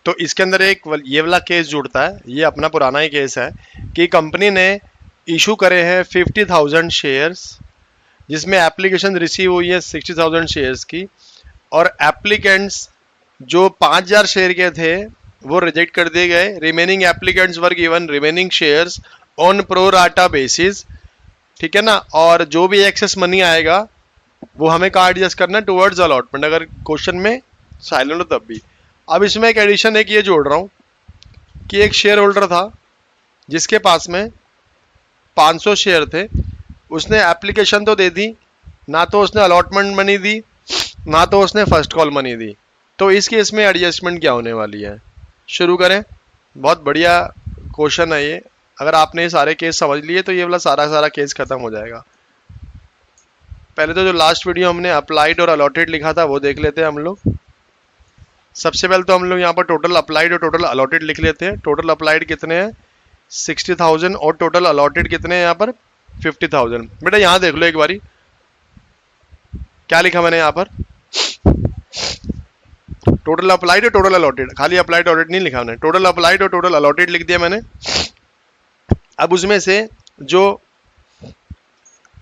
तो इसके अंदर एक ये वाला केस जुड़ता है, ये अपना पुराना ही केस है कि कंपनी ने इशू करे हैं 50,000 शेयर्स, जिसमें एप्लीकेशन रिसीव हुई है 60,000 शेयर्स की, और एप्लीकेंट्स जो 5,000 शेयर के थे वो रिजेक्ट कर दिए गए। Remaining applicants were given remaining shares on pro rata basis, ठीक है ना। और जो भी एक्सेस मनी आएगा वो हमें कहाँ एडजस्ट करना है, टुवर्ड्स अलॉटमेंट, अगर क्वेश्चन में साइलेंट हो तब भी। अब इसमें एक एडिशन एक ये जोड़ रहा हूँ कि एक शेयर होल्डर था जिसके पास में 500 शेयर थे, उसने एप्लीकेशन तो दे दी, ना तो उसने अलॉटमेंट मनी दी, ना तो उसने फर्स्ट कॉल मनी दी। तो इस केस में एडजस्टमेंट क्या होने वाली है, शुरू करें। बहुत बढ़िया क्वेश्चन है ये, अगर आपने ये सारे केस समझ लिए तो ये वाला सारा केस खत्म हो जाएगा। पहले तो जो लास्ट वीडियो हमने अप्लाइड और अलॉटेड लिखा था वो देख लेते हैं हम लोग। सबसे पहले तो हम लोग यहाँ पर टोटल अप्लाइड और टोटल अलॉटेड लिख लेते हैं। टोटल अप्लाइड कितने हैं 60,000 और टोटल अलॉटेड कितने हैं यहाँ पर 50,000। बेटा यहाँ देख लो एक बारी क्या लिखा मैंने यहाँ पर, टोटल अप्लाइड और टोटल अलॉटेड, खाली अप्लाइड अलॉटेड नहीं लिखा मैंने, टोटल अप्लाइड और टोटल अलॉटेड लिख दिया मैंने। अब उसमें से जो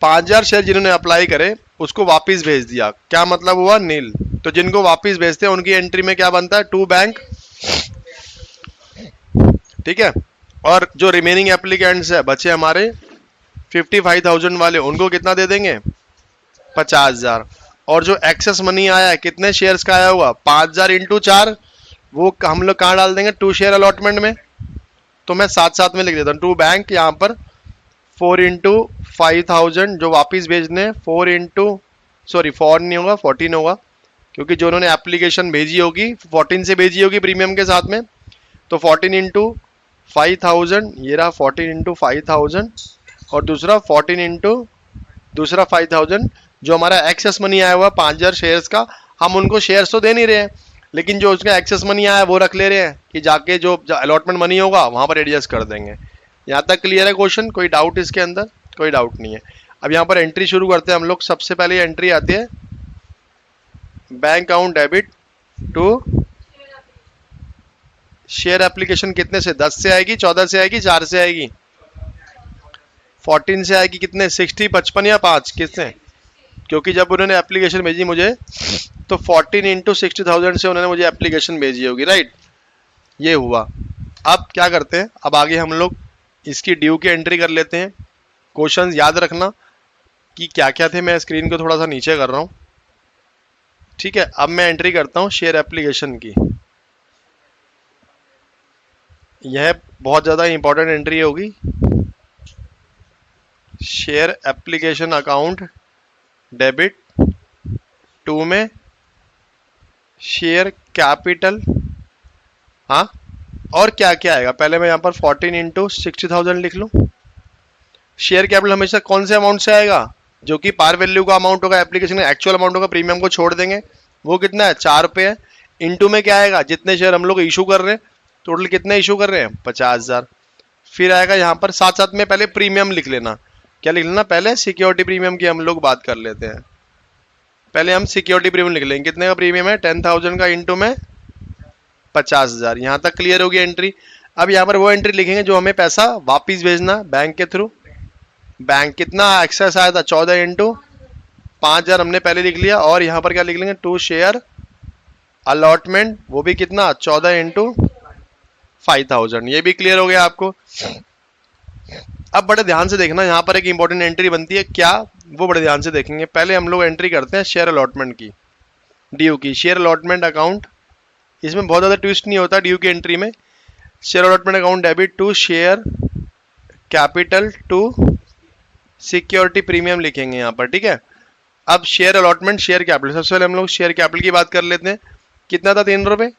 5,000 शेयर जिन्होंने अप्लाई करे उसको वापस भेज दिया, क्या मतलब हुआ, नील। तो जिनको वापस भेजते हैं उनकी एंट्री में क्या बनता है, टू बैंक, ठीक है। और जो रिमेनिंग एप्लीकेंट्स है बचे हमारे 55,000 वाले, उनको कितना दे देंगे 50,000। और जो एक्सेस मनी आया है कितने शेयर्स का आया हुआ 5,000 इंटू 4, वो हम लोग कहाँ डाल देंगे, टू शेयर अलॉटमेंट में। तो मैं साथ साथ में लिख देता हूँ टू बैंक, यहाँ पर 4 इंटू 5,000 जो वापिस भेजने, 4 नहीं होगा 14 होगा, क्योंकि जो उन्होंने एप्लीकेशन भेजी होगी 14 से भेजी होगी प्रीमियम के साथ में। तो 14 इंटू 5,000, ये रहा 14 इंटू 5,000, और दूसरा 14 इंटू दूसरा 5,000 जो हमारा एक्सेस मनी आया हुआ 5,000 शेयर्स का। हम उनको शेयर्स तो दे नहीं रहे हैं, लेकिन जो उसका एक्सेस मनी आया वो रख ले रहे हैं कि जाके जो अलॉटमेंट मनी होगा वहां पर एडजस्ट कर देंगे। यहाँ तक क्लियर है क्वेश्चन, कोई डाउट इसके अंदर, कोई डाउट नहीं है। अब यहाँ पर एंट्री शुरू करते हैं हम लोग। सबसे पहले एंट्री आती है bank account debit to share application, कितने से 10 से आएगी, 14 से आएगी, 4 से आएगी, 14 से आएगी, कितने 60, 55 या 5 किससे, क्योंकि जब उन्होंने एप्लीकेशन भेजी मुझे तो 14 इंटू 60,000 से उन्होंने मुझे एप्लीकेशन भेजी होगी, राइट। ये हुआ। अब क्या करते हैं, अब आगे हम लोग इसकी ड्यू की एंट्री कर लेते हैं। क्वेश्चंस याद रखना कि क्या क्या थे, मैं स्क्रीन को थोड़ा सा नीचे कर रहा हूँ, ठीक है। अब मैं एंट्री करता हूँ शेयर एप्लीकेशन की। यह बहुत ज़्यादा इंपॉर्टेंट एंट्री होगी, share application account debit to में शेयर कैपिटल, हाँ, और क्या क्या आएगा, पहले मैं यहाँ पर 14 इंटू 60,000 लिख लूँ। शेयर कैपिटल हमेशा कौन से अमाउंट से आएगा, जो कि पार वैल्यू का अमाउंट होगा, एप्लीकेशन का एक्चुअल अमाउंट होगा, प्रीमियम को छोड़ देंगे, वो कितना है 4 रुपये है। इंटू में क्या आएगा, जितने शेयर हम लोग इशू कर रहे हैं, टोटल कितने इशू कर रहे हैं 50,000। फिर आएगा यहाँ पर साथ साथ में पहले प्रीमियम लिख लेना, क्या लिख लेना, पहले सिक्योरिटी प्रीमियम की हम लोग बात कर लेते हैं। पहले हम सिक्योरिटी प्रीमियम लिख लेंगे, कितने का प्रीमियम है 10,000 का, इंटू में 50,000। यहाँ तक क्लियर होगी एंट्री। अब यहाँ पर वो एंट्री लिखेंगे जो हमें पैसा वापिस भेजना बैंक के थ्रू। बैंक कितना एक्सेस आया था 14 इंटू 5,000 हमने पहले लिख लिया, और यहाँ पर क्या लिख लेंगे टू शेयर अलॉटमेंट, वो भी कितना 14 इंटू 5,000। ये भी क्लियर हो गया आपको। अब बड़े ध्यान से देखना, यहाँ पर एक इंपॉर्टेंट एंट्री बनती है, क्या वो बड़े ध्यान से देखेंगे। पहले हम लोग एंट्री करते हैं शेयर अलॉटमेंट की, ड्यू की, शेयर अलॉटमेंट अकाउंट। इसमें बहुत ज़्यादा ट्विस्ट नहीं होता ड्यू की एंट्री में। Share allotment account debit to share capital to security premium लिखेंगे यहाँ पर, ठीक है। अब शेयर अलॉटमेंट शेयर कैपिटल, सबसे पहले हम लोग शेयर कैपिटल की बात कर लेते हैं। कितना था 3 रुपये,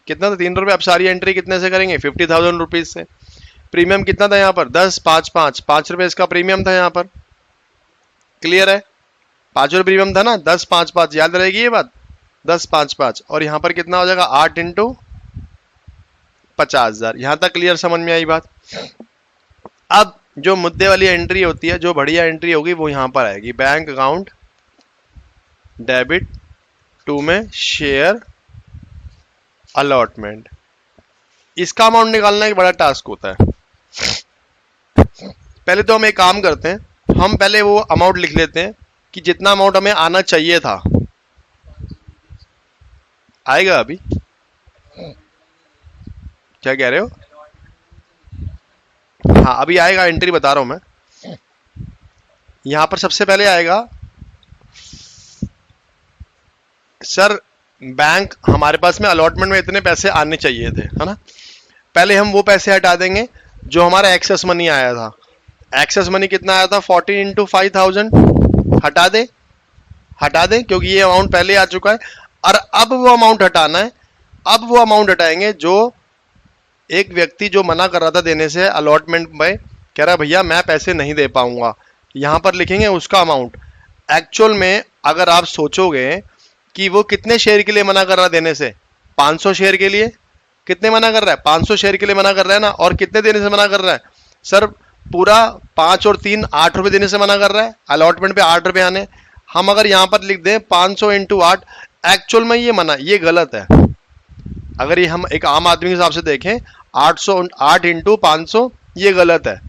कितना था 3 रुपये। अब सारी एंट्री कितने से करेंगे 50,000 रुपीज़ से। प्रीमियम कितना था यहाँ पर 10, 5, 5, 5 रुपये इसका प्रीमियम था यहाँ पर, क्लियर है। 5 रुपये प्रीमियम था ना, 10, 5, 5 याद रहेगी ये बात, 10, 5, 5, और यहाँ पर कितना हो जाएगा 8 इंटू 50,000। यहाँ तक क्लियर, समझ में आई बात। अब जो मुद्दे वाली एंट्री होती है, जो बढ़िया एंट्री होगी वो यहाँ पर आएगी, बैंक अकाउंट डेबिट टू में शेयर अलॉटमेंट, इसका अमाउंट निकालना एक बड़ा टास्क होता है। पहले तो हम एक काम करते हैं, हम पहले वो अमाउंट लिख लेते हैं कि जितना अमाउंट हमें आना चाहिए था। आएगा अभी? क्या कह रहे हो? हाँ अभी आएगा, एंट्री बता रहा हूं मैं। यहां पर सबसे पहले आएगा सर बैंक हमारे पास में अलॉटमेंट में इतने पैसे आने चाहिए थे, है ना। पहले हम वो पैसे हटा देंगे जो हमारा एक्सेस मनी आया था। एक्सेस मनी कितना आया था? 40 इंटू 5000 हटा दे, हटा दे, क्योंकि ये अमाउंट पहले आ चुका है। और अब वो अमाउंट हटाना है। अब वो अमाउंट हटाएंगे जो एक व्यक्ति जो मना कर रहा था देने से अलॉटमेंट में, कह रहा भैया मैं पैसे नहीं दे पाऊंगा, यहां पर लिखेंगे उसका अमाउंट। एक्चुअल में अगर आप सोचोगे कि वो कितने शेयर के लिए मना कर रहा है देने से, 500 शेयर के लिए। कितने मना कर रहा है? 500 शेयर के लिए मना कर रहा है ना। और कितने देने से मना कर रहा है? सर पूरा 5 और 3 8 रुपए देने से मना कर रहा है। अलॉटमेंट पे 8 रुपए आने। हम अगर यहां पर लिख दें 500 इंटू 8, एक्चुअल में ये मना, ये गलत है। अगर ये हम एक आम आदमी के हिसाब से देखें, 8 इंटू 500 ये गलत है।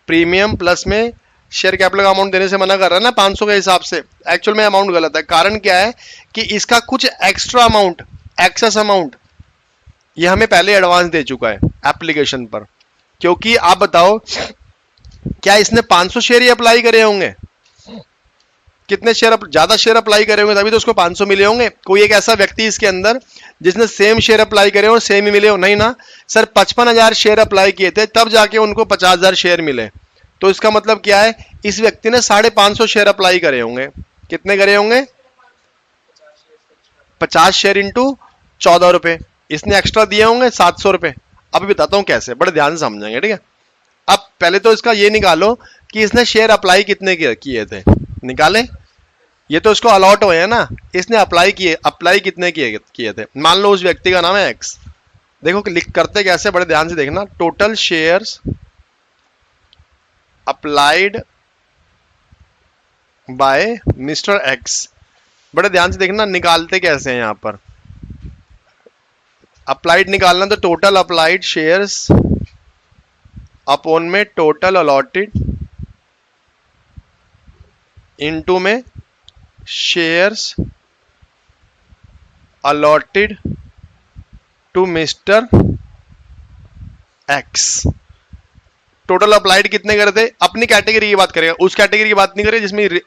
प्रीमियम प्लस में शेयर कैपिटल का अमाउंट देने से मना कर रहा है ना 500 के हिसाब से। एक्चुअल में अमाउंट गलत है। कारण क्या है कि इसका कुछ एक्स्ट्रा अमाउंट, एक्सेस अमाउंट, ये हमें पहले एडवांस दे चुका है एप्लीकेशन पर। क्योंकि आप बताओ, क्या इसने 500 शेयर ही अप्लाई करे होंगे? कितने शेयर, ज्यादा शेयर अप्लाई करे होंगे तभी तो उसको 500 मिले होंगे। कोई एक ऐसा व्यक्ति इसके अंदर जिसने सेम शेयर अप्लाई करे और सेम ही मिले हो? नहीं ना सर, 55,000 शेयर अप्लाई किए थे तब जाके उनको 50,000 शेयर मिले। तो इसका मतलब क्या है, इस व्यक्ति ने 550 शेयर अप्लाई करे होंगे। कितने करे होंगे? 50 शेयर इंटू 14 रुपए, इसने एक्स्ट्रा दिए होंगे 700 रुपए। अभी बताता हूं कैसे, बड़े ध्यान से समझेंगे, ठीक है। अब पहले तो इसका ये निकालो कि इसने शेयर अप्लाई कितने किए थे, निकाले। ये तो इसको अलॉट हुए हैं ना, इसने अप्लाई कितने किए थे। मान लो उस व्यक्ति का नाम है एक्स। देखो लिख करते कैसे, बड़े ध्यान से देखना। Total shares applied by mister x. बड़े ध्यान से देखना निकालते कैसे हैं। यहां पर अप्लाइड निकालना तो टोटल अप्लाइड शेयर्स अपॉन में टोटल अलॉटेड इनटू में shares allotted to mister X. Total applied कितने करे थे? अपनी कैटेगरी की बात करेगा, उस कैटेगरी की बात नहीं करेगा जिसमें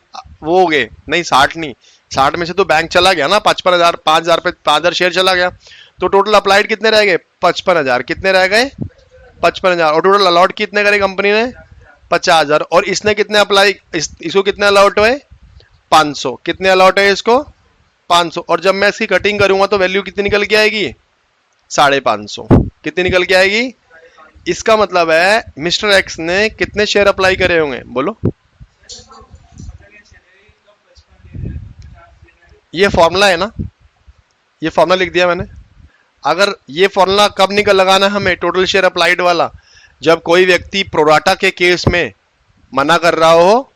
वो हो गए। नहीं 60 नहीं, 60 में से तो बैंक चला गया ना, 55,000, 5,000 पे 5,000 शेयर चला गया। तो टोटल अप्लाइड कितने रह गए? 55,000। कितने रह गए? 55,000। और टोटल अलॉट कितने करे कंपनी ने? 50,000। और इसने कितने अप्लाई, इसको कितने अलॉट हुए? 500। कितने अलॉट है इसको? 500। और जब मैं इसकी कटिंग करूंगा तो वैल्यू कितनी निकल के आएगी? 550। कितनी निकल के आएगी? इसका मतलब है मिस्टर एक्स ने कितने शेयर अप्लाई करे होंगे, बोलो। ये फॉर्मूला है ना, ये फॉर्मूला लिख दिया मैंने। अगर ये फॉर्मूला कब निकल लगाना है हमें, टोटल शेयर अप्लाइड वाला, जब कोई व्यक्ति प्रोराटा के केस में मना कर रहा हो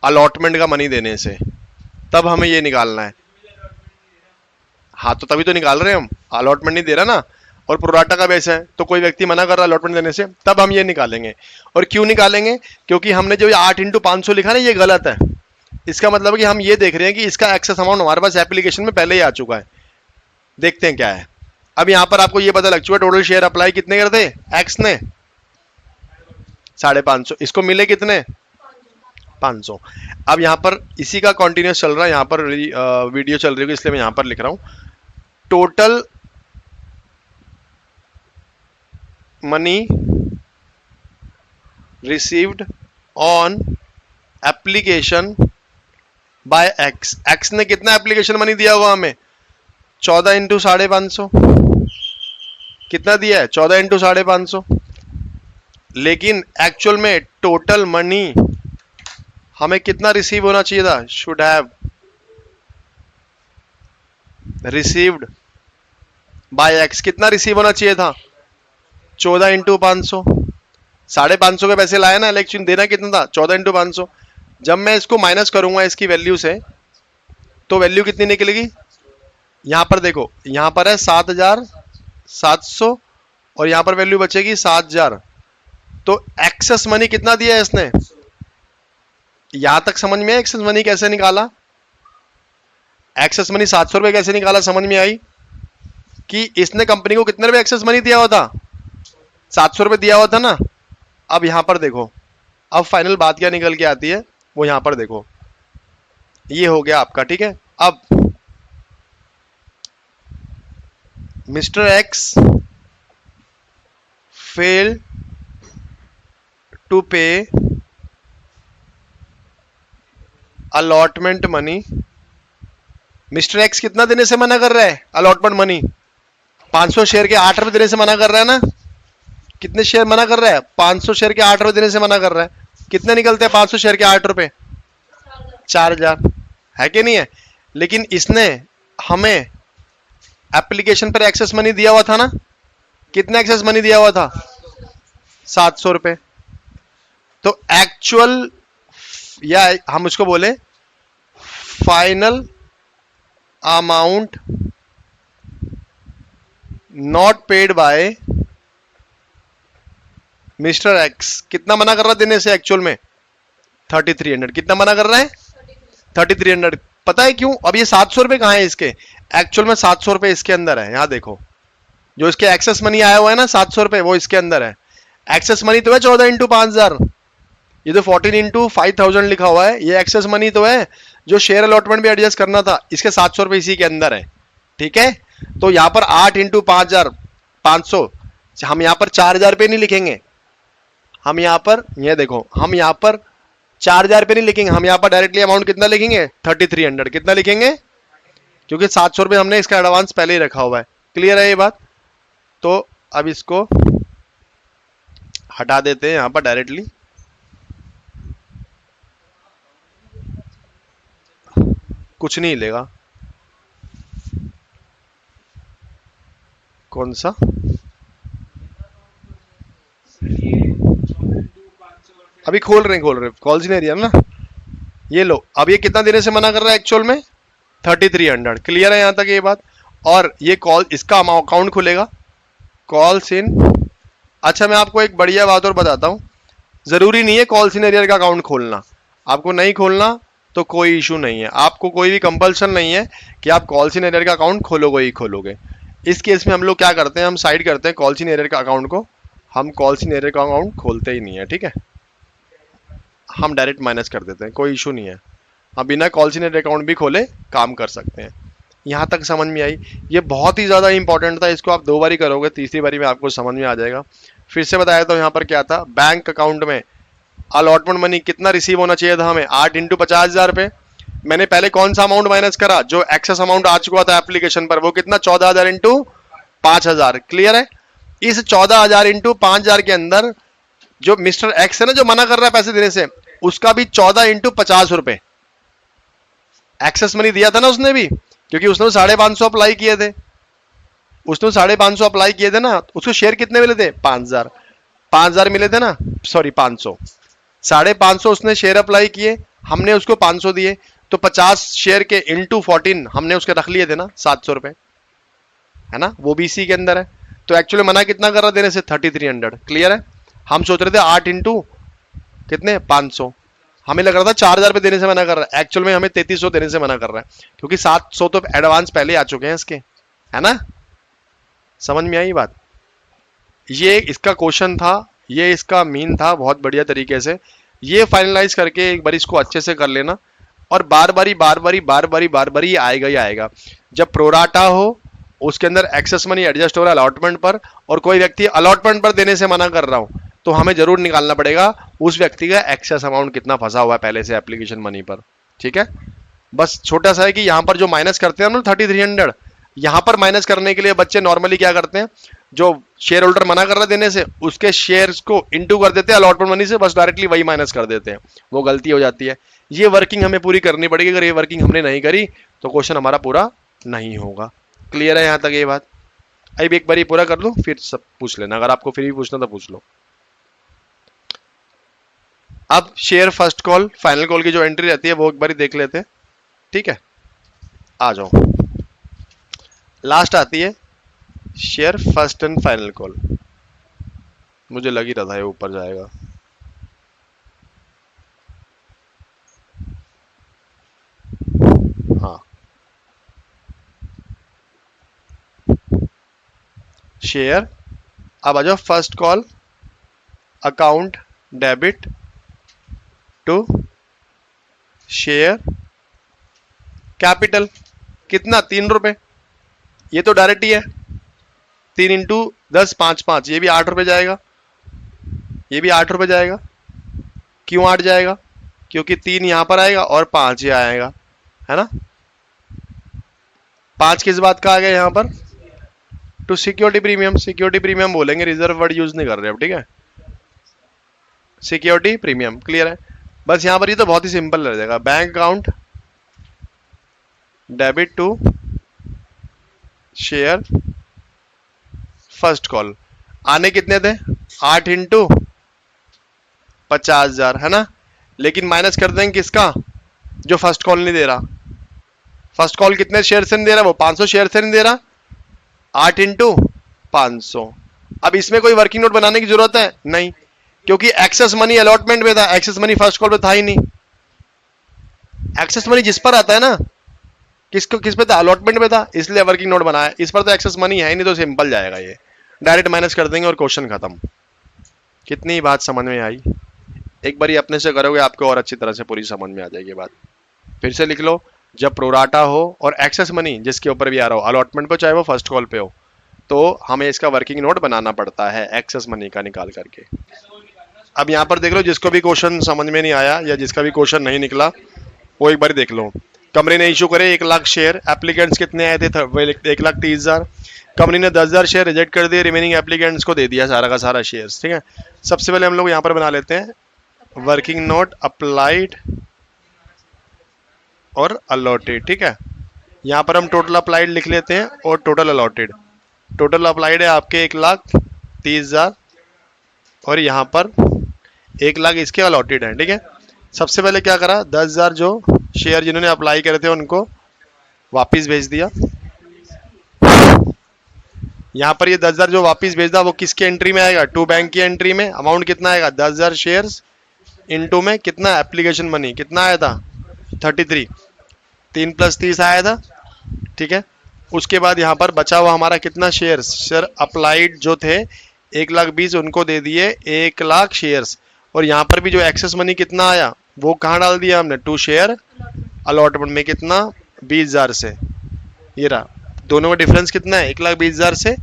अलॉटमेंट का मनी देने से, तब हमें ये निकालना है। हाँ तो तभी तो निकाल रहे हैं हम, अलॉटमेंट नहीं दे रहा ना, और प्रोराटा का बेस है तो कोई व्यक्ति मना कर रहा है अलॉटमेंट देने से, तब हम ये निकालेंगे। और क्यों निकालेंगे? क्योंकि हमने जो 8 इंटू 500 लिखा ना, ये गलत है। इसका मतलब है कि हम ये देख रहे हैं कि इसका एक्सेस अमाउंट हमारे पास एप्लीकेशन में पहले ही आ चुका है। देखते हैं क्या है। अब यहां पर आपको ये पता लग चुका है टोटल शेयर अप्लाई कितने करते एक्स ने? 550। इसको मिले कितने? 500। अब यहां पर इसी का कंटिन्यूस चल रहा है, यहां पर वीडियो चल रही है इसलिए मैं यहां पर लिख रहा हूं। Total money received on application by x. X ने कितना एप्लीकेशन मनी दिया हुआ हमें? 14 इंटू 550। कितना दिया है? 14 इंटू 550। लेकिन एक्चुअल में टोटल मनी हमें कितना रिसीव होना चाहिए था? Should have received by x. कितना रिसीव होना चाहिए था? 14 इंटू 500। 550 के पैसे लाए ना, इलेक्शन देना कितना था? 14 इंटू 500। जब मैं इसको माइनस करूंगा इसकी वैल्यू से, तो वैल्यू कितनी निकलेगी? यहां पर देखो, यहां पर है 7,700 और यहां पर वैल्यू बचेगी 7,000। तो एक्सेस मनी कितना दिया है इसने? यहां तक समझ में आया एक्सेस मनी कैसे निकाला? एक्सेस मनी 700 रुपए कैसे निकाला समझ में आई कि इसने कंपनी को कितने रुपए एक्सेस मनी दिया हुआ था? 700 रुपए दिया हुआ था ना। अब यहां पर देखो, अब फाइनल बात क्या निकल के आती है वो यहां पर देखो, ये हो गया आपका, ठीक है। अब मिस्टर एक्स फेल टू पे अलॉटमेंट मनी। मिस्टर एक्स कितना देने से मना कर रहा है? अलॉटमेंट मनी 500 शेयर के 8 रुपए देने से मना कर रहा है ना। कितने शेयर मना कर रहा है? 500 शेयर के 8 रुपए देने से मना कर रहा है। कितने निकलते हैं 500 शेयर के 8 रुपए? 4,000 है कि नहीं है? लेकिन इसने हमें एप्लीकेशन पर एक्सेस मनी दिया हुआ था ना। कितना एक्सेस मनी दिया हुआ था? 700 रुपए। तो एक्चुअल, या हम उसको बोले final amount not paid by mister x, कितना मना कर रहा है देने से एक्चुअल में? 3300। कितना मना कर रहा है? 3300। पता है क्यों? अब ये 700 रुपए कहां है इसके? एक्चुअल में 700 रुपए इसके अंदर है। यहां देखो, जो इसके एक्सेस मनी आया हुआ है ना 700 रुपए, वो इसके अंदर है। एक्सेस मनी तो है 14 इंटू 5,000, ये तो 14 इंटू 5,000 लिखा हुआ है। ये एक्सेस मनी तो है जो शेयर अलॉटमेंट भी एडजस्ट करना था, इसके 700 रुपए इसी के अंदर है, ठीक है। तो यहां पर 8 इंटू 5,000 500, हम यहां पर 4,000 रुपए नहीं लिखेंगे। हम यहां पर, ये देखो, हम यहां पर 4,000 रुपए नहीं लिखेंगे, हम यहां पर डायरेक्टली अमाउंट कितना लिखेंगे? 3300। कितना लिखेंगे? क्योंकि 700 रुपए हमने इसका एडवांस पहले ही रखा हुआ है। क्लियर है ये बात? तो अब इसको हटा देते हैं यहां पर डायरेक्टली। कुछ नहीं लेगा। कौन सा? अभी खोल रहे कॉल नहीं दिया ना। ये लो, अब ये कितना देने से मना कर रहा है एक्चुअल में? 3300। क्लियर है यहां तक ये बात? और ये कॉल, इसका अकाउंट खुलेगा कॉल्स इन। अच्छा, मैं आपको एक बढ़िया बात और बताता हूं, जरूरी नहीं है कॉल्स इन एरियर का अकाउंट खोलना। आपको नहीं खोलना तो कोई इशू नहीं है, आपको कोई भी कंपल्सन नहीं है कि आप कॉल्स इन एरियर का अकाउंट खोलोगे ही खोलोगे। इस केस में हम लोग क्या करते हैं, हम साइड करते हैं कॉल्स इन एरियर का अकाउंट को, हम कॉल्स इन एरियर का अकाउंट खोलते ही नहीं है, ठीक है। हम डायरेक्ट माइनस कर देते हैं, कोई इशू नहीं है। हम बिना कॉल्स इन एरियर अकाउंट भी खोले काम कर सकते हैं। यहां तक समझ में आई? ये बहुत ही ज्यादा इंपॉर्टेंट था, इसको आप 2 बारी करोगे, तीसरी बारी में आपको समझ में आ जाएगा। फिर से बताया तो यहाँ पर क्या था, बैंक अकाउंट में अलॉटमेंट मनी कितना रिसीव होना चाहिए था हमें? 8 इंटू 50,000 रुपए। मैंने पहले कौन सा अमाउंट माइनस करा? जो एक्सेस अमाउंट आ चुका था एप्लीकेशन पर, वो कितना? 14,000 इंटू 5,000। क्लियर है? इस 14,000 इंटू 5,000 के अंदर जो मिस्टर एक्स है ना, जो मना कर रहा है पैसे देने से, उसका भी 14 इंटू 50 रुपए एक्सेस मनी दिया था ना उसने भी, क्योंकि उसने 550 अप्लाई किए थे। उसने 550 अप्लाई किए थे ना। उसको शेयर कितने मिले थे? 5,000। 5,000 मिले थे ना, सॉरी 500। 550 उसने शेयर अप्लाई किए, हमने उसको 500 दिए, तो 50 शेयर के इंटू 14 हमने उसके रख लिए थे ना 700 रुपए, है ना, वो भी इसी के अंदर है। तो एक्चुअली मना कितना कर रहा देने से? 3300। क्लियर है? हम सोच रहे थे 8 इंटू कितने? 500। हमें लग रहा था 4,000 रुपए देने से मना कर रहा है, एक्चुअल में हमें 3300 देने से मना कर रहा है, क्योंकि 700 तो एडवांस पहले आ चुके हैं इसके, है ना। समझ में आई बात? ये इसका क्वेश्चन था, ये इसका मीन था, बहुत बढ़िया तरीके से ये फाइनलाइज करके एक बार इसको अच्छे से कर लेना। और बार बारी आएगा ही आएगा। जब प्रोराटा हो, उसके अंदर एक्सेस मनी एडजस्ट हो रहा है अलॉटमेंट पर, और कोई व्यक्ति अलॉटमेंट पर देने से मना कर रहा हो, तो हमें जरूर निकालना पड़ेगा उस व्यक्ति का एक्सेस अमाउंट कितना फंसा हुआ है पहले से एप्लीकेशन मनी पर, ठीक है। बस छोटा सा है कि यहां पर जो माइनस करते हैं हम लोग 3300, यहां पर माइनस करने के लिए बच्चे नॉर्मली क्या करते हैं, जो शेयर होल्डर मना कर रहा है देने से, उसके शेयर्स को इंटू कर देते हैं अलॉटमेंट मनी से, बस डायरेक्टली वही माइनस कर देते हैं, वो गलती हो जाती है। ये वर्किंग हमें पूरी करनी पड़ेगी, अगर ये वर्किंग हमने नहीं करी तो क्वेश्चन हमारा पूरा नहीं होगा। क्लियर है यहां तक ये बात? अब एक बार पूरा कर लूं, फिर सब पूछ लेना, अगर आपको फिर भी पूछना तो पूछ लो। अब share first call final call की जो एंट्री रहती है वो एक बार देख लेते हैं, ठीक है। आ जाओ, लास्ट आती है share first and final call. मुझे लग ही रहा था ये ऊपर जाएगा। हाँ, शेयर। अब आ जाओ first call account debit to share capital. कितना? 3 रुपए। ये तो डायरेक्ट ही है, 3 × 10 5 5, ये भी 8 रुपए जाएगा, ये भी 8 रुपए जाएगा। क्यों 8 जाएगा? क्योंकि 3 यहां पर आएगा और 5 यहाँ आएगा, है ना। 5 किस बात का आ गया यहाँ पर? To security premium. Security premium बोलेंगे, रिजर्व वर्ड यूज नहीं कर रहे अब, ठीक है। सिक्योरिटी प्रीमियम क्लियर है। बस यहाँ पर ये तो बहुत ही सिंपल रह जाएगा। Bank account debit to share first call. आने कितने थे? 8 × 50,000, है ना। लेकिन माइनस कर देंगे किसका? जो फर्स्ट कॉल नहीं दे रहा। फर्स्ट कॉल कितने शेयर से नहीं दे रहा? वो 500 शेयर से नहीं दे रहा। 8 × 500। अब इसमें कोई वर्किंग नोट बनाने की जरूरत है? नहीं, क्योंकि एक्सेस मनी अलॉटमेंट में था, एक्सेस मनी फर्स्ट कॉल पे था ही नहीं। एक्सेस मनी जिस पर आता है ना, किस पे था? अलॉटमेंट पे था, इसलिए वर्किंग नोट बनाया। इस पर तो एक्सेस मनी है ही नहीं, तो सिंपल जाएगा ये, डायरेक्ट माइनस कर देंगे और क्वेश्चन खत्म। कितनी बात समझ में आई? एक बार अपने से करोगे आपको और अच्छी तरह से पूरी समझ में आ जाएगी बात। फिर से लिख लो, जब प्रोराटा हो और एक्सेस मनी जिसके ऊपर भी आ रहा हो, अलॉटमेंट पे चाहे वो फर्स्ट कॉल पे हो, तो हमें इसका वर्किंग नोट बनाना पड़ता है एक्सेस मनी का निकाल करके। अब यहाँ पर देख लो, जिसको भी क्वेश्चन समझ में नहीं आया या जिसका भी क्वेश्चन नहीं निकला वो एक बार देख लो। कंपनी ने इशू करे 1 लाख शेयर, एप्लीकेंट्स कितने आए थे? 1,30,000। कंपनी ने 10,000 शेयर रिजेक्ट कर दिए, रिमेनिंग एप्लीकेंट्स को दे दिया सारा का सारा शेयर्स, ठीक है। सबसे पहले हम लोग यहाँ पर बना लेते हैं वर्किंग नोट अप्लाइड और अलॉटेड, ठीक है। यहाँ पर हम टोटल अप्लाइड लिख लेते हैं और टोटल अलॉटेड। टोटल अप्लाइड है आपके 1,30,000 और यहाँ पर 1 लाख इसके अलॉटेड है, ठीक है। सबसे पहले क्या करा? 10,000 जो शेयर जिन्होंने अप्लाई करे थे उनको वापिस भेज दिया। यहाँ पर ये 10,000 जो वापिस भेज दिया वो किसके एंट्री में आएगा? टू बैंक की एंट्री में। अमाउंट कितना आएगा? 10,000 शेयर्स इनटू में कितना? एप्लीकेशन मनी कितना आया था? 33। 3 + 30 आया था, ठीक है। उसके बाद यहाँ पर बचा हुआ हमारा कितना शेयर्स? शेयर अप्लाइड जो थे 1,20,000 उनको दे दिए 1 लाख शेयर्स। और यहाँ पर भी जो एक्सेस मनी कितना आया वो कहाँ डाल दिया हमने? टू शेयर अलॉटमेंट में। कितना? 20,000 से। ये रहा, दोनों का डिफरेंस कितना है? 1,20,000 से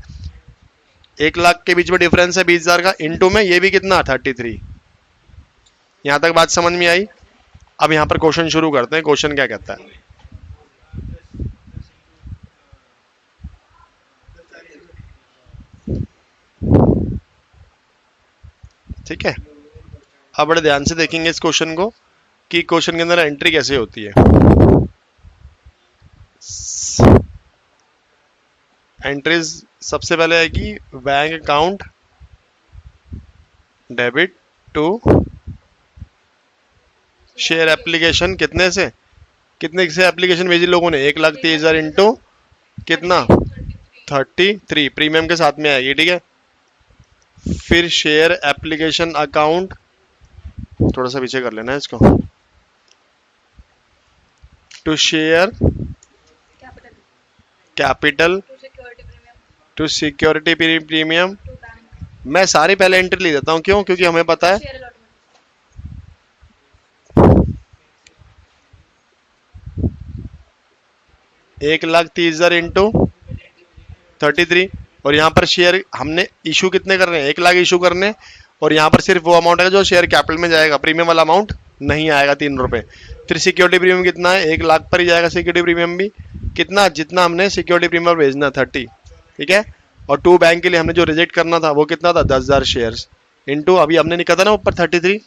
1 लाख के बीच में डिफरेंस है 20,000 का, इनटू में ये भी कितना? 33। यहां तक बात समझ में आई? अब यहां पर क्वेश्चन शुरू करते हैं। क्वेश्चन क्या कहता है? ठीक है, अब बड़े ध्यान से देखेंगे इस क्वेश्चन को कि क्वेश्चन के अंदर एंट्री कैसे होती है। एंट्रीज सबसे पहले आएगी bank account debit to share application. कितने से एप्लीकेशन भेजी लोगों ने? 1,30,000 इंटू कितना? 33 प्रीमियम के साथ में आएगी, ठीक है। फिर शेयर एप्लीकेशन अकाउंट, थोड़ा सा पीछे कर लेना है इसको, to share capital to security premium. मैं सारी पहले एंट्री ले देता हूं, क्यों? क्योंकि हमें पता है 1,30,000 इंटू 33। और यहाँ पर शेयर हमने इशू कितने कर रहे हैं? 1 लाख इशू करने, और यहाँ पर सिर्फ वो अमाउंट है जो शेयर कैपिटल में जाएगा, प्रीमियम वाला अमाउंट नहीं आएगा 3 रुपए। फिर सिक्योरिटी प्रीमियम कितना है? 1 लाख पर ही जाएगा सिक्योरिटी प्रीमियम भी। कितना? जितना हमने सिक्योरिटी प्रीमियम भेजना 30, ठीक है। और टू बैंक के लिए हमने जो रिजेक्ट करना था वो कितना था? 10,000 शेयर्स इंटू अभी हमने लिखा था ना ऊपर 33,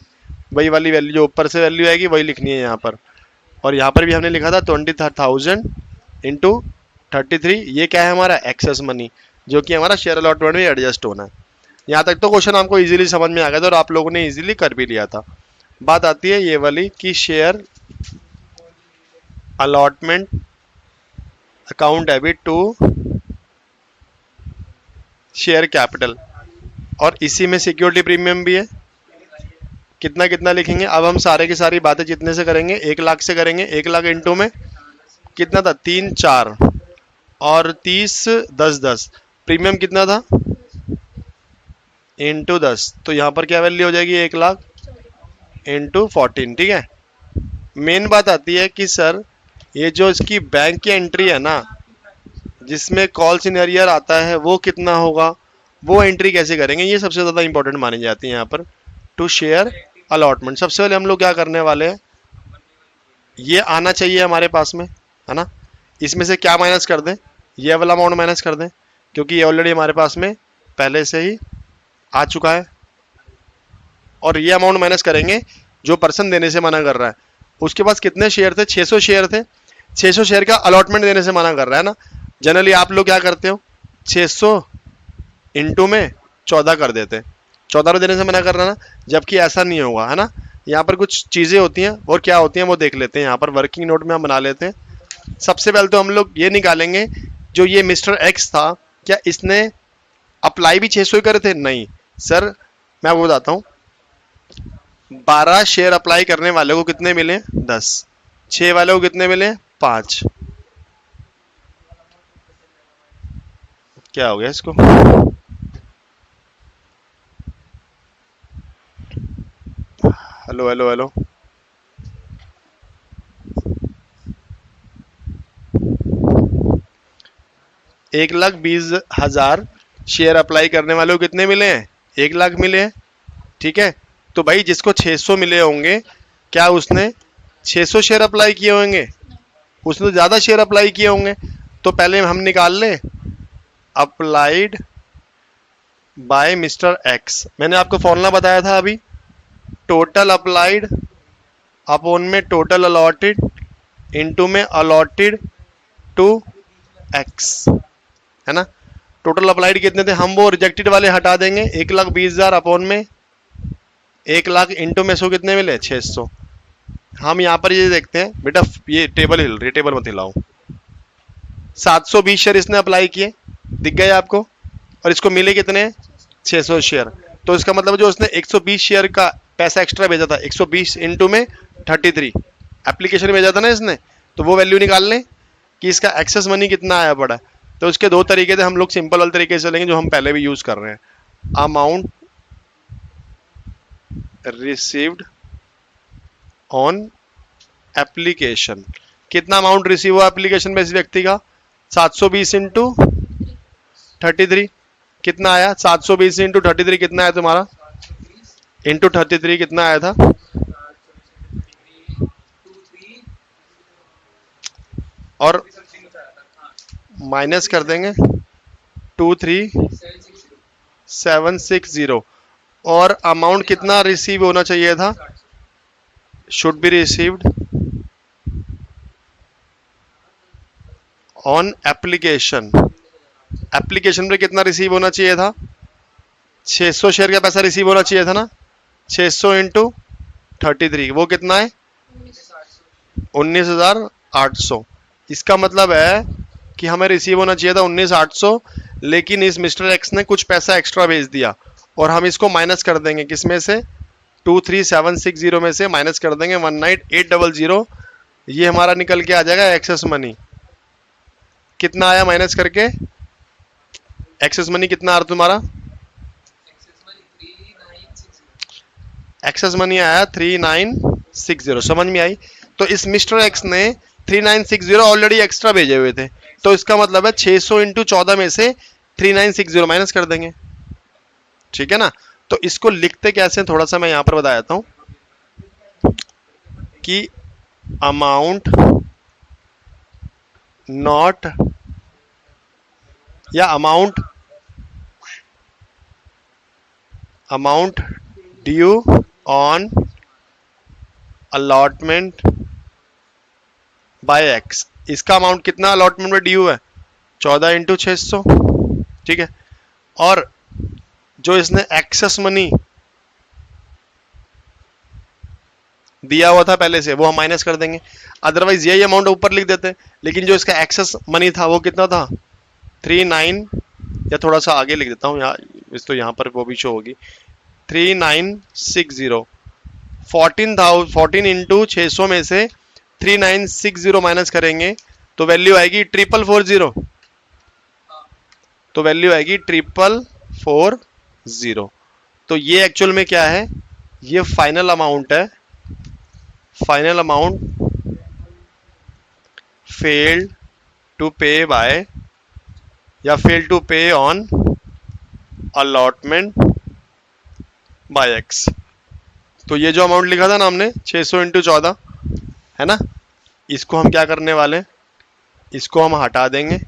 वही वाली वैल्यू जो ऊपर से वैल्यू आएगी वही लिखनी है यहाँ पर। और यहाँ पर भी हमने लिखा था 20,000 इंटू 33। ये क्या है हमारा? एक्सेस मनी, जो कि हमारा शेयर अलॉटमेंट में एडजस्ट होना है। यहाँ तक तो क्वेश्चन आपको इजीली समझ में आ गया था और आप लोगों ने इजीली कर भी लिया था। बात आती है ये वाली कि share allotment account debit to share capital, और इसी में सिक्योरिटी प्रीमियम भी है। कितना कितना लिखेंगे, अब हम सारे की सारी बातें जितने से करेंगे, 1 लाख से करेंगे। 1 लाख इंटू में कितना था, 3 4 और 30 10 10, प्रीमियम कितना था, इंटू 10, तो यहाँ पर क्या वैल्यू हो जाएगी, 1 लाख इंटू 14। ठीक है। मेन बात आती है कि सर ये जो इसकी बैंक की एंट्री है ना, जिसमें कॉल सिनेरियर आता है, वो कितना होगा, वो एंट्री कैसे करेंगे, ये सबसे ज़्यादा इंपॉर्टेंट मानी जाती है यहाँ पर। टू शेयर अलॉटमेंट, सबसे पहले हम लोग क्या करने वाले हैं, ये आना चाहिए हमारे पास में, है ना। इसमें से क्या माइनस कर दें, ये वाला अमाउंट माइनस कर दें, क्योंकि ये ऑलरेडी हमारे पास में पहले से ही आ चुका है। और ये अमाउंट माइनस करेंगे जो पर्सन देने से मना कर रहा है। उसके पास कितने शेयर थे, 600 शेयर थे। 600 शेयर का अलॉटमेंट देने से मना कर रहा है ना। जनरली आप लोग क्या करते हो, 600 इंटू में 14 कर देते हैं, 14 देने से मना कर रहा है ना, जबकि ऐसा नहीं होगा, है ना। यहाँ पर कुछ चीज़ें होती हैं, और क्या होती हैं वो देख लेते हैं। यहाँ पर वर्किंग नोट में हम बना लेते हैं। सबसे पहले तो हम लोग ये निकालेंगे, जो ये मिस्टर एक्स था, क्या इसने अप्लाई भी 600 ही करे थे, नहीं सर। मैं आपको बताता हूँ, 12 शेयर अप्लाई करने वाले को कितने मिले, 10। 6 वाले को कितने मिले, 5। क्या हो गया इसको, हेलो हेलो हेलो, एक लाख 20,000 शेयर अप्लाई करने वाले को कितने मिले हैं, 1 लाख मिले हैं। ठीक है। तो भाई जिसको 600 मिले होंगे, क्या उसने 600 शेयर अप्लाई किए होंगे, उसने तो ज़्यादा शेयर अप्लाई किए होंगे। तो पहले हम निकाल लें अप्लाइड बाय मिस्टर एक्स। मैंने आपको फॉर्मूला बताया था अभी, टोटल अप्लाइड अपॉन में टोटल अलॉटेड इनटू में अलॉटेड टू एक्स, है ना। टोटल अप्लाइड कितने थे, हम वो रिजेक्टेड वाले हटा देंगे। 1,20,000 अपॉन में 1 लाख इंटू में 100 कितने मिले, 600। हम यहाँ पर ये देखते हैं बेटा, ये टेबल हिल रही, टेबल मत हिलाओ। 720 शेयर इसने अप्लाई किए, दिख गए आपको, और इसको मिले कितने, 600 शेयर। तो इसका मतलब जो उसने 120 शेयर का पैसा एक्स्ट्रा भेजा था, 120 इंटू में 33 एप्लीकेशन भेजा था ना इसने, तो वो वैल्यू निकाल लें कि इसका एक्सेस मनी कितना आया पड़ा। तो उसके दो तरीके थे, हम लोग सिंपल वाले तरीके से चलेंगे जो हम पहले भी यूज कर रहे हैं। अमाउंट रिसीव्ड ऑन एप्लीकेशन, कितना अमाउंट रिसीव हुआ एप्लीकेशन में इस व्यक्ति का, 720 इंटू 33 कितना आया, 720 इंटू 33 कितना आया तुम्हारा, इंटू 33 कितना आया था, और माइनस कर देंगे 23,760, और अमाउंट कितना रिसीव होना चाहिए था, should be received on application. Application पे कितना रिसीव होना चाहिए था, 600 शेयर का पैसा रिसीव होना चाहिए था ना। 600 इंटू 33 वो कितना है, 19,800। इसका मतलब है कि हमें रिसीव होना चाहिए था 19,800, लेकिन इस मिस्टर एक्स ने कुछ पैसा एक्स्ट्रा भेज दिया, और हम इसको माइनस कर देंगे किसमें से, 23,760 में से माइनस कर देंगे 19,800। ये हमारा निकल के आ जाएगा एक्सेस मनी। कितना आया माइनस करके, एक्सेस मनी कितना आ रहा तुम्हारा, एक्सेस मनी आया 3960। समझ में आई। तो इस मिस्टर एक्स ने 3960 ऑलरेडी एक्स्ट्रा भेजे हुए थे, तो इसका मतलब है 600 इंटू 14 में से 3960 माइनस कर देंगे। ठीक है ना। तो इसको लिखते कैसे, थोड़ा सा मैं यहां पर बता देता हूं कि अमाउंट नॉट, या amount due on allotment by X. इसका अमाउंट कितना अलॉटमेंट में ड्यू है, 14 इंटू 600। ठीक है। और जो इसने एक्सेस मनी दिया हुआ था पहले से, वो हम माइनस कर देंगे। अदरवाइज यही अमाउंट ऊपर लिख देते, लेकिन जो इसका एक्सेस मनी था वो कितना था, 39, या थोड़ा सा आगे लिख देता हूँ यहाँ, इस तो यहाँ पर वो भी शो होगी, 3960, 14 इंटू 600 में से 3960 माइनस करेंगे तो वैल्यू आएगी 4440, तो वैल्यू आएगी 4440। तो ये एक्चुअल में क्या है, ये फाइनल अमाउंट है, फाइनल अमाउंट फेल्ड टू पे बाय या फेल टू पे ऑन अलॉटमेंट बाय एक्स। तो ये जो अमाउंट लिखा था ना हमने 600 इंटू 14 है ना, इसको हम क्या करने वाले हैं, इसको हम हटा देंगे,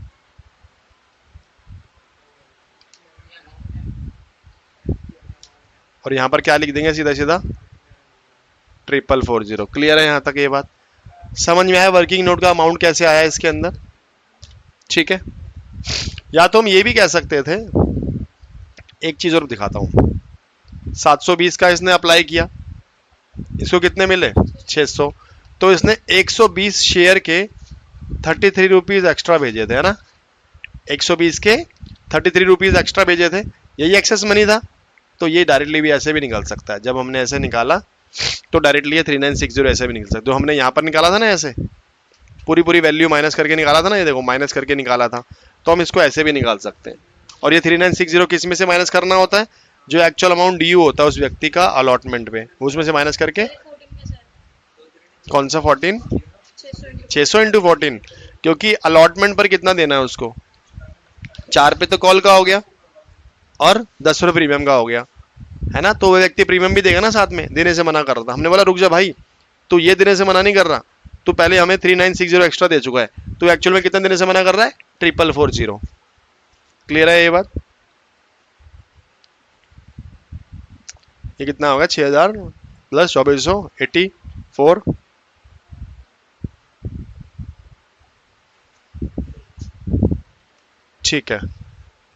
और यहां पर क्या लिख देंगे, सीधा सीधा 4440। क्लियर है यहां तक ये बात, समझ में आया वर्किंग नोट का अमाउंट कैसे आया इसके अंदर? ठीक है, या तो हम ये भी कह सकते थे, एक चीज और दिखाता हूं, 720 का इसने अप्लाई किया, इसको कितने मिले 600, तो इसने 120 शेयर के 33 रुपीज एक्स्ट्रा भेजे थे, है ना, 120 के 33 रुपीज एक्स्ट्रा भेजे थे, यही एक्सेस मनी था। तो ये डायरेक्टली भी ऐसे भी निकल सकता है, जब हमने ऐसे निकाला तो डायरेक्टली ये 3960 ऐसे भी निकल सकता है, जो हमने यहाँ पर निकाला था ना, ऐसे पूरी पूरी वैल्यू माइनस करके निकाला था ना, ये देखो माइनस करके निकाला था, तो हम इसको ऐसे भी निकाल सकते हैं। और ये 3960 किस में से माइनस करना होता है, जो एक्चुअल अमाउंट ड्यू होता है उस व्यक्ति का अलॉटमेंट पे, उसमें से माइनस करके, कौन सा 14, 600 इंटू 14, क्योंकि अलॉटमेंट पर कितना देना है उसको, 4 पे तो कॉल का हो गया और 10 रुपये प्रीमियम का हो गया, है ना, तो वो व्यक्ति प्रीमियम भी देगा ना साथ में, देने से मना कर रहा था, हमने बोला रुक जा भाई, तू ये देने से मना नहीं कर रहा, तू पहले हमें 3960 एक्स्ट्रा दे चुका है, तो एक्चुअल में कितना देने से मना कर रहा है, 4440। क्लियर है ये बात? ये कितना होगा, 6000 प्लस 2484, ठीक है,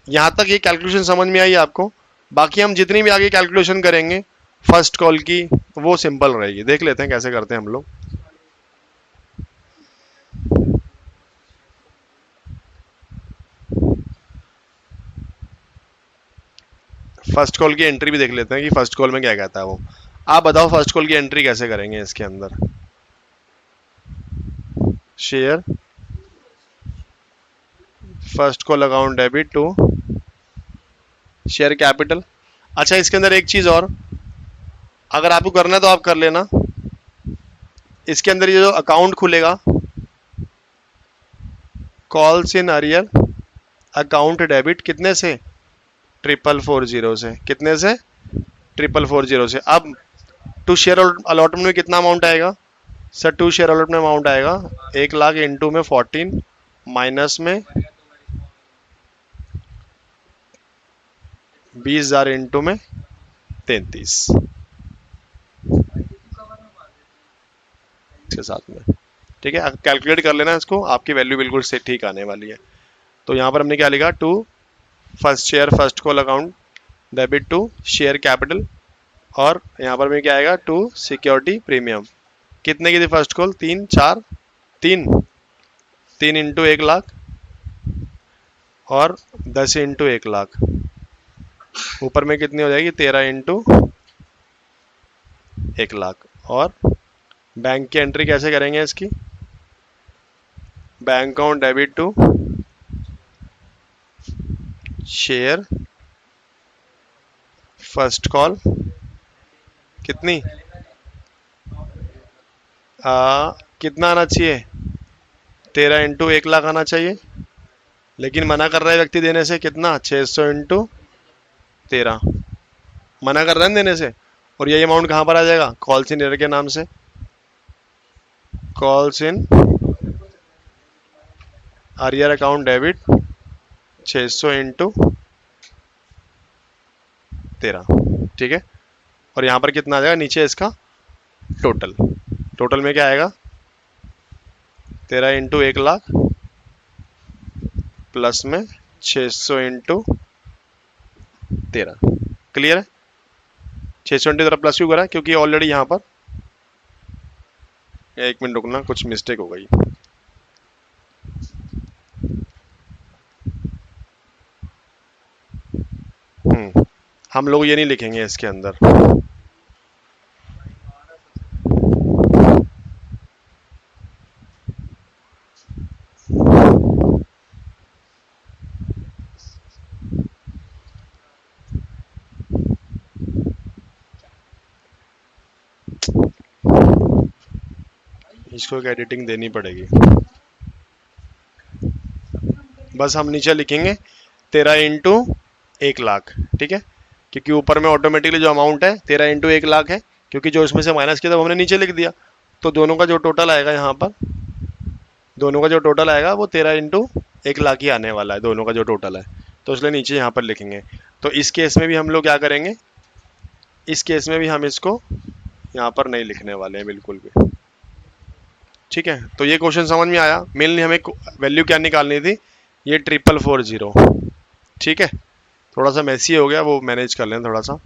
यहां तक ये कैलकुलेशन समझ में आई आपको? बाकी हम जितनी भी आगे कैलकुलेशन करेंगे फर्स्ट कॉल की, वो सिंपल रहेगी, देख लेते हैं कैसे करते हैं हम लोग। फर्स्ट कॉल की एंट्री भी देख लेते हैं कि फर्स्ट कॉल में क्या कहता है वो। आप बताओ फर्स्ट कॉल की एंट्री कैसे करेंगे इसके अंदर, share first call account debit to share capital. अच्छा इसके अंदर एक चीज और, अगर आपको करना है तो आप कर लेना, इसके अंदर ये जो अकाउंट खुलेगा, calls in arrear account debit कितने से, 4440 से, कितने से, 4440 से। अब टू शेयर अलॉटमेंट में कितना अमाउंट आएगा सर, टू शेयर अलॉटमेंट में अमाउंट आएगा 1,00,000 इंटू में 14 माइनस में 20,000 इंटू में 33 के साथ में, ठीक है, कैलकुलेट कर लेना इसको, आपकी वैल्यू बिल्कुल से ठीक आने वाली है। तो यहाँ पर हमने क्या लिखा, to first share first call account debit to share capital, और यहाँ पर में क्या आएगा, टू सिक्योरिटी प्रीमियम, कितने की थी फर्स्ट कॉल, 3 4 3 इंटू 1,00,000 और 10 इंटू 1,00,000, ऊपर में कितनी हो जाएगी, 13 इंटू 1,00,000। और बैंक की एंट्री कैसे करेंगे इसकी, bank account debit to share first call, कितनी कितना आना चाहिए, 13 इंटू 1,00,000 आना चाहिए, लेकिन मना कर रहा है व्यक्ति देने से, कितना 600 इंटू 13 मना कर रहे हैं देने से। और ये अमाउंट कहाँ पर आ जाएगा, कॉल्स इन एरियर के नाम से, calls in arrear account debit 600 into 13, ठीक है। और यहाँ पर कितना आ जाएगा नीचे इसका टोटल, टोटल में क्या आएगा, 13 इंटू 1,00,000 प्लस में 600 इंटू 13। क्लियर है, 600 इंटू 13 प्लस क्यों करा, क्योंकि ऑलरेडी यहाँ पर, एक मिनट रुकना, कुछ मिस्टेक हो गई, हम लोग ये नहीं लिखेंगे इसके अंदर। इसको एक एडिटिंग देनी पड़ेगी। बस हम नीचे लिखेंगे 13 × 1 लाख, ठीक है, क्योंकि ऊपर में ऑटोमेटिकली जो अमाउंट है 13 × 1 लाख है, क्योंकि जो इसमें से माइनस किया था वो हमने नीचे लिख दिया। तो दोनों का जो टोटल आएगा यहाँ पर, दोनों का जो टोटल आएगा वो 13 × 1 लाख ही आने वाला है, दोनों का जो टोटल है। तो इसलिए नीचे यहाँ पर लिखेंगे। तो इस केस में भी हम लोग क्या करेंगे, इस केस में भी हम इसको यहाँ पर नहीं लिखने वाले हैं बिल्कुल भी। ठीक है, तो ये क्वेश्चन समझ में आया। मेनली हमें वैल्यू क्या निकालनी थी, ये 4440। ठीक है, थोड़ा सा मैसी हो गया, वो मैनेज कर लें थोड़ा सा।